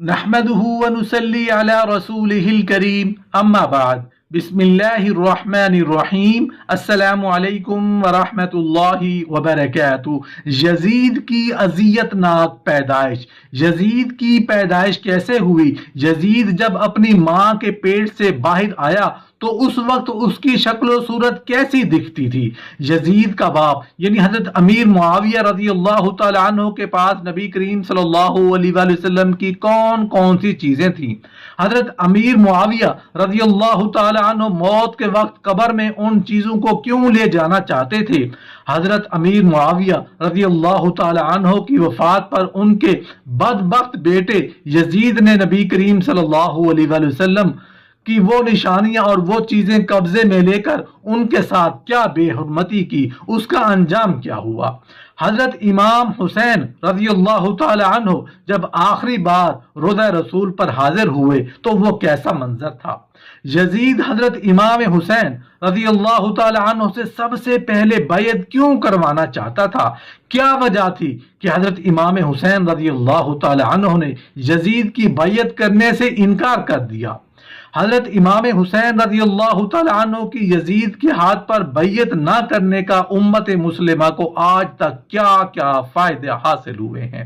نحمده ونصلي على رسوله الكريم اما بعد بسم اللہ الرحمن الرحیم السلام علیکم ورحمۃ اللہ وبرکاتہ۔ یزید کی اذیت ناک پیدائش۔ یزید کی پیدائش کیسے ہوئی؟ یزید جب اپنی ماں کے پیٹ سے باہر آیا تو اس وقت اس کی شکل و صورت کیسی دکھتی تھی؟ یزید کا باپ یعنی حضرت امیر معاویہ رضی اللہ تعالی عنہ کے پاس نبی کریم صلی اللہ علیہ وآلہ وسلم کی کون کون سی چیزیں تھیں؟ حضرت امیر معاویہ رضی اللہ تعالی عنہ موت کے وقت قبر میں ان چیزوں کو کیوں لے جانا چاہتے تھے؟ حضرت امیر معاویہ رضی اللہ تعالی عنہ کی وفات پر ان کے بدبخت بیٹے یزید نے نبی کریم صلی اللہ علیہ وآلہ وسلم کی وہ نشانیاں اور وہ چیزیں قبضے میں لے کر ان کے ساتھ کیا بے حرمتی کی، اس کا انجام کیا ہوا؟ حضرت امام حسین رضی اللہ تعالی عنہ جب آخری بار روضہ رسول پر حاضر ہوئے تو وہ کیسا منظر تھا؟ یزید حضرت امام حسین رضی اللہ تعالی عنہ سے سب سے پہلے بیعت کیوں کروانا چاہتا تھا؟ کیا وجہ تھی کہ حضرت امام حسین رضی اللہ تعالی عنہ نے یزید کی بیعت کرنے سے انکار کر دیا؟ حضرت امام حسین رضی اللہ تعالی عنہ کی یزید کے ہاتھ پر بیعت نہ کرنے کا امت مسلمہ کو آج تک کیا کیا فائدے حاصل ہوئے ہیں،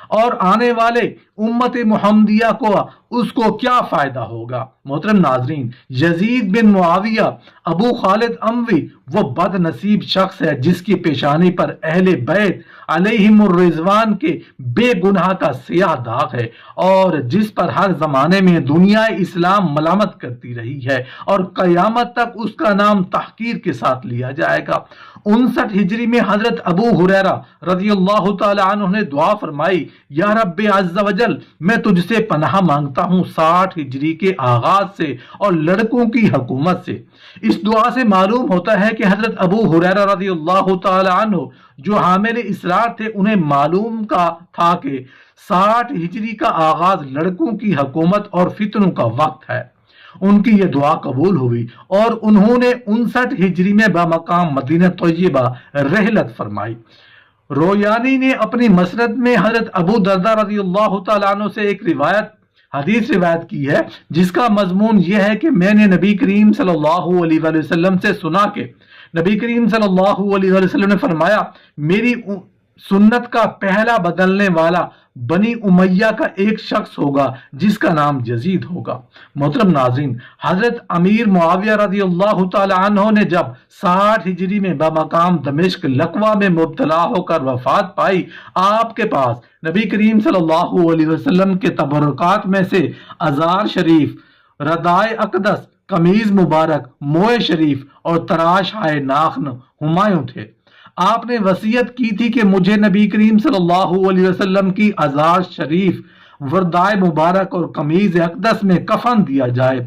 اور آنے والے امت محمدیہ کو اس کو کیا فائدہ ہوگا؟ محترم ناظرین، یزید بن معاویہ ابو خالد اموی وہ بد نصیب شخص ہے جس کی پیشانی پر اہل بیت علیہم الرضوان کے بے گناہ کا سیاہ داغ ہے، اور جس پر ہر زمانے میں دنیا اسلام ملامت کرتی رہی ہے، اور قیامت تک اس کا نام تحقیر کے ساتھ لیا جائے گا۔ 59 ہجری میں حضرت ابو ہریرہ رضی اللہ تعالی عنہ نے دعا فرمائی، یا رب عز و جل، میں تجھ سے پناہ مانگتا ہوں 60 ہجری کے آغاز سے اور لڑکوں کی حکومت سے۔ اس دعا سے معلوم ہوتا ہے کہ حضرت ابو ہریرہ رضی اللہ تعالی عنہ جو حامل اسرار تھے، انہیں معلوم تھا کہ 60 ہجری کا آغاز لڑکوں کی حکومت اور فتنوں کا وقت ہے۔ ان کی یہ دعا قبول ہوئی اور انہوں نے 59 ہجری میں بمقام مدینہ طیبہ رحلت فرمائی۔ رویانی نے اپنی مسند میں حضرت ابو دردہ رضی اللہ تعالیٰ عنہ سے ایک حدیث روایت کی ہے، جس کا مضمون یہ ہے کہ میں نے نبی کریم صلی اللہ علیہ وآلہ وسلم سے سنا کہ نبی کریم صلی اللہ علیہ وآلہ وسلم نے فرمایا، میری سنت کا پہلا بدلنے والا بنی امیہ کا ایک شخص ہوگا جس کا نام یزید ہوگا۔ محترم ناظرین، حضرت امیر معاویہ رضی اللہ تعالی عنہ نے جب 60 ہجری میں بمقام دمشق لقوہ میں مبتلا ہو کر وفات پائی، آپ کے پاس نبی کریم صلی اللہ علیہ وسلم کے تبرکات میں سے ازار شریف، ردائے اقدس، قمیض مبارک، موئے شریف اور تراش ہائے ناخن ہمایوں تھے۔ آپ نے وصیت کی تھی کہ مجھے نبی کریم صلی اللہ علیہ وسلم کی ازار شریف، وردائے مبارک اور قمیض اقدس میں کفن دیا جائے،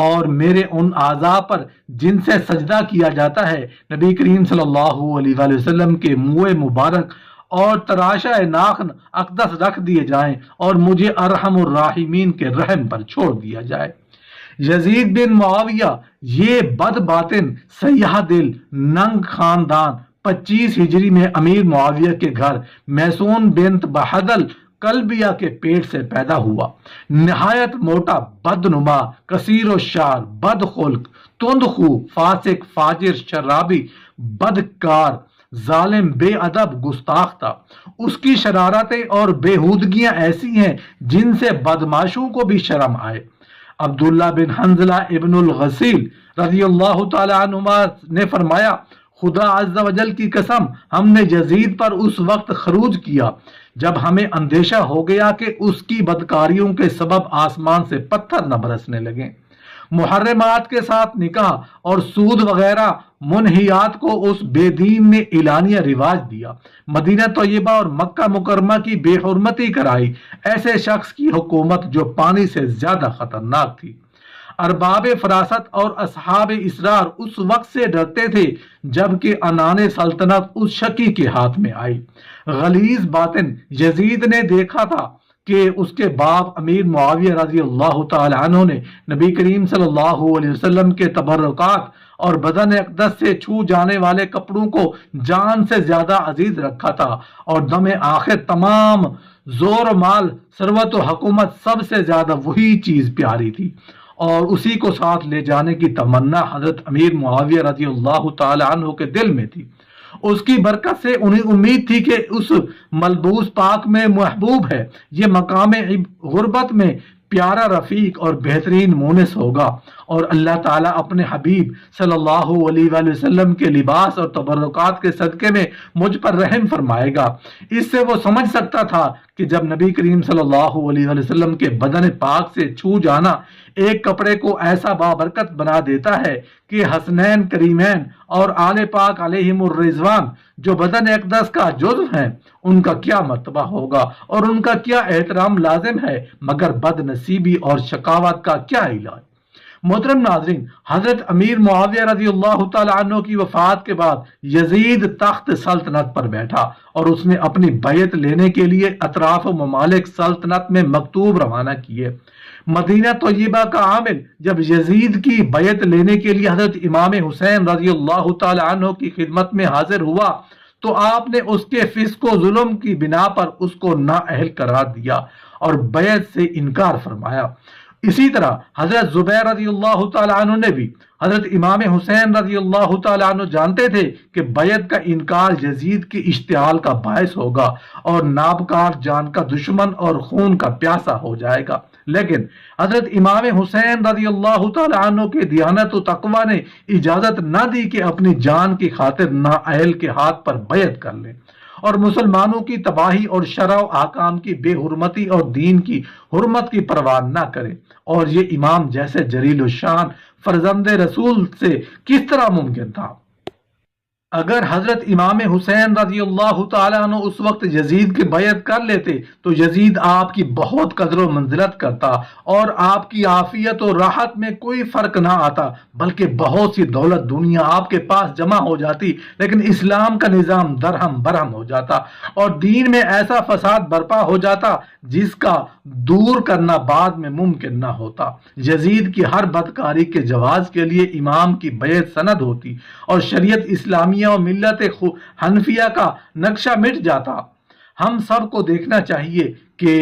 اور میرے ان اعضاء پر جن سے سجدہ کیا جاتا ہے نبی کریم صلی اللہ علیہ وآلہ وسلم کے منہ مبارک اور تراشہ ناخن اقدس رکھ دیے جائیں، اور مجھے ارحم الراحمین کے رحم پر چھوڑ دیا جائے۔ یزید بن معاویہ یہ بد باطن، سیاہ دل، ننگ خاندان 25 ہجری میں امیر معاویہ کے گھر میسون بنت بہدل کلبیہ کے پیٹ سے پیدا ہوا۔ نہایت موٹا، بدنما، کثیر الشعر، بد خلق، تند خو، فاسق، فاجر، شرابی، بدکار، ظالم، بے ادب، گستاخ تھا۔ اس کی شرارتیں اور بےہودگیاں ایسی ہیں جن سے بدماشوں کو بھی شرم آئے۔ عبداللہ بن حنظلہ ابن الغسیل رضی اللہ تعالی عنہما نے فرمایا، خدا عز و جل کی قسم، ہم نے یزید پر اس وقت خروج کیا جب ہمیں اندیشہ ہو گیا کہ اس کی بدکاریوں کے سبب آسمان سے پتھر نہ برسنے لگیں۔ محرمات کے ساتھ نکاح اور سود وغیرہ منہیات کو اس بے دین نے اعلانیہ رواج دیا۔ مدینہ طیبہ اور مکہ مکرمہ کی بے حرمتی کرائی، ایسے شخص کی حکومت جو پانی سے زیادہ خطرناک تھی۔ ارباب فراست اور اصحاب اسرار اس وقت سے ڈرتے تھے جبکہ عنان سلطنت اس شکی کے ہاتھ میں آئی۔ غلیظ باطن یزید نے دیکھا تھا کہ اس کے باپ امیر معاویہ رضی اللہ تعالی عنہ نے نبی کریم صلی اللہ علیہ وسلم کے تبرکات اور بدن اقدس سے چھو جانے والے کپڑوں کو جان سے زیادہ عزیز رکھا تھا، اور دم آخر تمام زور و مال، ثروت و حکومت سب سے زیادہ وہی چیز پیاری تھی، اور اسی کو ساتھ لے جانے کی تمنا حضرت امیر معاویہ رضی اللہ تعالی عنہ کے دل میں تھی۔ اس کی برکت سے انہیں امید تھی کہ اس ملبوس پاک میں محبوب ہے، یہ مقام غربت میں پیارا رفیق اور بہترین مونس ہوگا، اور اللہ تعالیٰ اپنے حبیب صلی اللہ علیہ وآلہ وسلم کے لباس اور تبرکات کے صدقے میں مجھ پر رحم فرمائے گا۔ اس سے وہ سمجھ سکتا تھا کہ جب نبی کریم صلی اللہ علیہ وآلہ وسلم کے بدن پاک سے چھو جانا ایک کپڑے کو ایسا بابرکت بنا دیتا ہے کہ حسنین کریمین اور آل پاک علیہم الرضوان جو بدن اقدس کا جزو ہیں، ان کا کیا مرتبہ ہوگا اور ان کا کیا احترام لازم ہے، مگر بد نصیبی اور شقاوت کا کیا علاج۔ محترم ناظرین، حضرت امیر معاویہ رضی اللہ تعالی عنہ کی وفات کے بعد یزید تخت سلطنت پر بیٹھا، اور اس نے اپنی بیعت لینے کے لیے اطراف و ممالک سلطنت میں مکتوب روانہ کیے۔ مدینہ طیبہ کا عامل جب یزید کی بیعت لینے کے لیے حضرت امام حسین رضی اللہ تعالی عنہ کی خدمت میں حاضر ہوا تو آپ نے اس کے فسق و ظلم کی بنا پر اس کو نااہل قرار دیا اور بیعت سے انکار فرمایا۔ اسی طرح حضرت زبیر رضی اللہ تعالی عنہ نے بھی، حضرت امام حسین رضی اللہ تعالی عنہ جانتے تھے کہ بیعت کا انکار یزید کی اشتعال کا باعث ہوگا اور نابکار جان کا دشمن اور خون کا پیاسا ہو جائے گا، لیکن حضرت امام حسین رضی اللہ تعالی عنہ کے دیانت و تقوی نے اجازت نہ دی کہ اپنی جان کی خاطر نااہل کے ہاتھ پر بیعت کر لیں اور مسلمانوں کی تباہی اور شرع و احکام کی بے حرمتی اور دین کی حرمت کی پرواہ نہ کرے، اور یہ امام جیسے جلیل الشان فرزند رسول سے کس طرح ممکن تھا؟ اگر حضرت امام حسین رضی اللہ تعالیٰ عنہ اس وقت یزید کی بیعت کر لیتے تو یزید آپ کی بہت قدر و منزلت کرتا اور آپ کی عافیت و راحت میں کوئی فرق نہ آتا، بلکہ بہت سی دولت دنیا آپ کے پاس جمع ہو جاتی، لیکن اسلام کا نظام درہم برہم ہو جاتا اور دین میں ایسا فساد برپا ہو جاتا جس کا دور کرنا بعد میں ممکن نہ ہوتا۔ یزید کی ہر بدکاری کے جواز کے لیے امام کی بیعت سند ہوتی اور شریعت اسلامیہ اور ملت حنفیہ کا نقشہ مٹ جاتا۔ ہم سب کو دیکھنا چاہیے کہ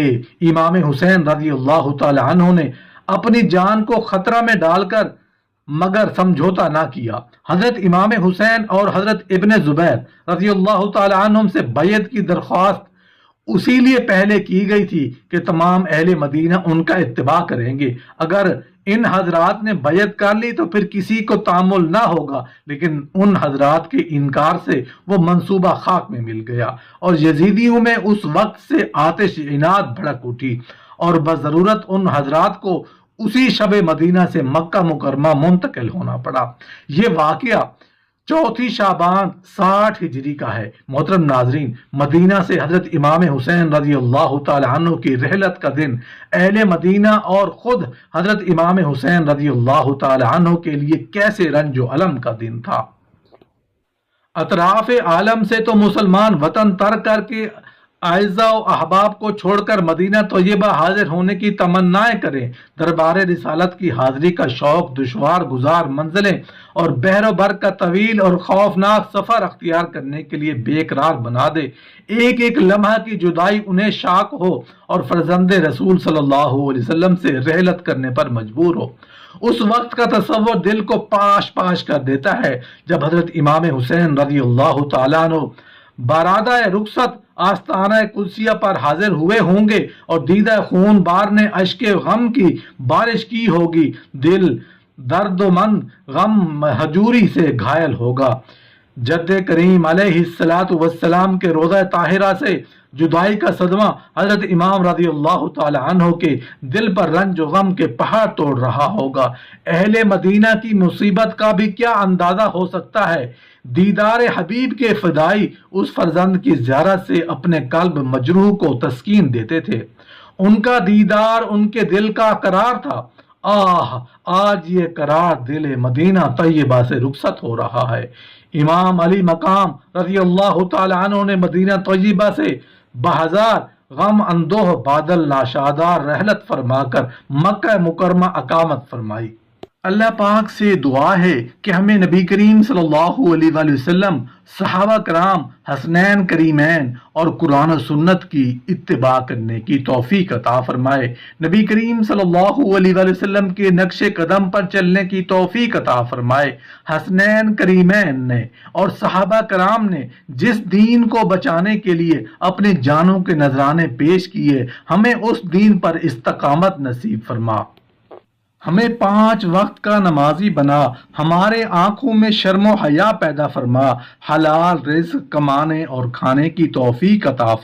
امام حسین رضی اللہ تعالی عنہ نے اپنی جان کو خطرہ میں ڈال کر مگر سمجھوتا نہ کیا۔ حضرت امام حسین اور حضرت ابن زبیر رضی اللہ تعالی عنہ سے بیعت کی درخواست اسی لیے پہلے کی گئی تھی کہ تمام اہل مدینہ ان کا اتباع کریں گے۔ اگر ان حضرات نے بیعت کر لی تو پھر کسی کو تعامل نہ ہوگا، لیکن ان حضرات کے انکار سے وہ منصوبہ خاک میں مل گیا اور یزیدیوں میں اس وقت سے آتش عناد بھڑک اٹھی اور بضرورت ان حضرات کو اسی شب مدینہ سے مکہ مکرمہ منتقل ہونا پڑا۔ یہ واقعہ 4 شعبان 60 ہجری کا ہے۔ محترم ناظرین، مدینہ سے حضرت امام حسین رضی اللہ تعالی عنہ کی رحلت کا دن اہل مدینہ اور خود حضرت امام حسین رضی اللہ تعالی عنہ کے لیے کیسے رنج و علم کا دن تھا۔ اطراف عالم سے تو مسلمان وطن ترک کر کے اعزاء و احباب کو چھوڑ کر مدینہ طیبہ حاضر ہونے کی تمنائیں کریں، دربار رسالت کی حاضری کا شوق دشوار گزار منزلیں اور بحر و بر کا طویل اور خوفناک سفر اختیار کرنے کے لیے بے قرار بنا دے، ایک ایک لمحہ کی جدائی انہیں شاق ہو اور فرزند رسول صلی اللہ علیہ وسلم سے رحلت کرنے پر مجبور ہو۔ اس وقت کا تصور دل کو پاش پاش کر دیتا ہے جب حضرت امام حسین رضی اللہ تعالیٰ عنہ بارادہ رخصت آستانہ قدسیہ پر حاضر ہوئے ہوں گے اور دیدہ خون بار نے اشک غم کی بارش کی ہوگی، دل درد و من غم حجوری سے گھائل ہوگا۔ جد کریم علیہ السلام کے روضہ طاہرہ سے جدائی کا صدمہ حضرت امام رضی اللہ تعالی عنہ کے دل پر رنج و غم کے پہاڑ توڑ رہا ہوگا۔ اہل مدینہ کی مصیبت کا بھی کیا اندازہ ہو سکتا ہے۔ دیدار حبیب کے فدائی اس فرزند کی زیارت سے اپنے قلب مجروح کو تسکین دیتے تھے۔ ان کا دیدار ان کے دل کا قرار تھا۔ آج یہ قرار دل مدینہ طیبہ سے رخصت ہو رہا ہے۔ امام علی مقام رضی اللہ تعالی عنہ نے مدینہ طیبہ سے بہزار غم اندوہ بادل ناشادار رحلت فرما کر مکہ مکرمہ اقامت فرمائی۔ اللہ پاک سے دعا ہے کہ ہمیں نبی کریم صلی اللہ علیہ وآلہ وسلم، صحابہ کرام، حسنین کریمین اور قرآن و سنت کی اتباع کرنے کی توفیق عطا فرمائے، نبی کریم صلی اللہ علیہ وآلہ وسلم کے نقش قدم پر چلنے کی توفیق عطا فرمائے۔ حسنین کریمین نے اور صحابہ کرام نے جس دین کو بچانے کے لیے اپنے جانوں کے نذرانے پیش کیے، ہمیں اس دین پر استقامت نصیب فرما، ہمیں 5 وقت کا نمازی بنا، ہمارے آنکھوں میں شرم و حیا پیدا فرما، حلال رزق کمانے اور کھانے کی توفیق عطا فرما۔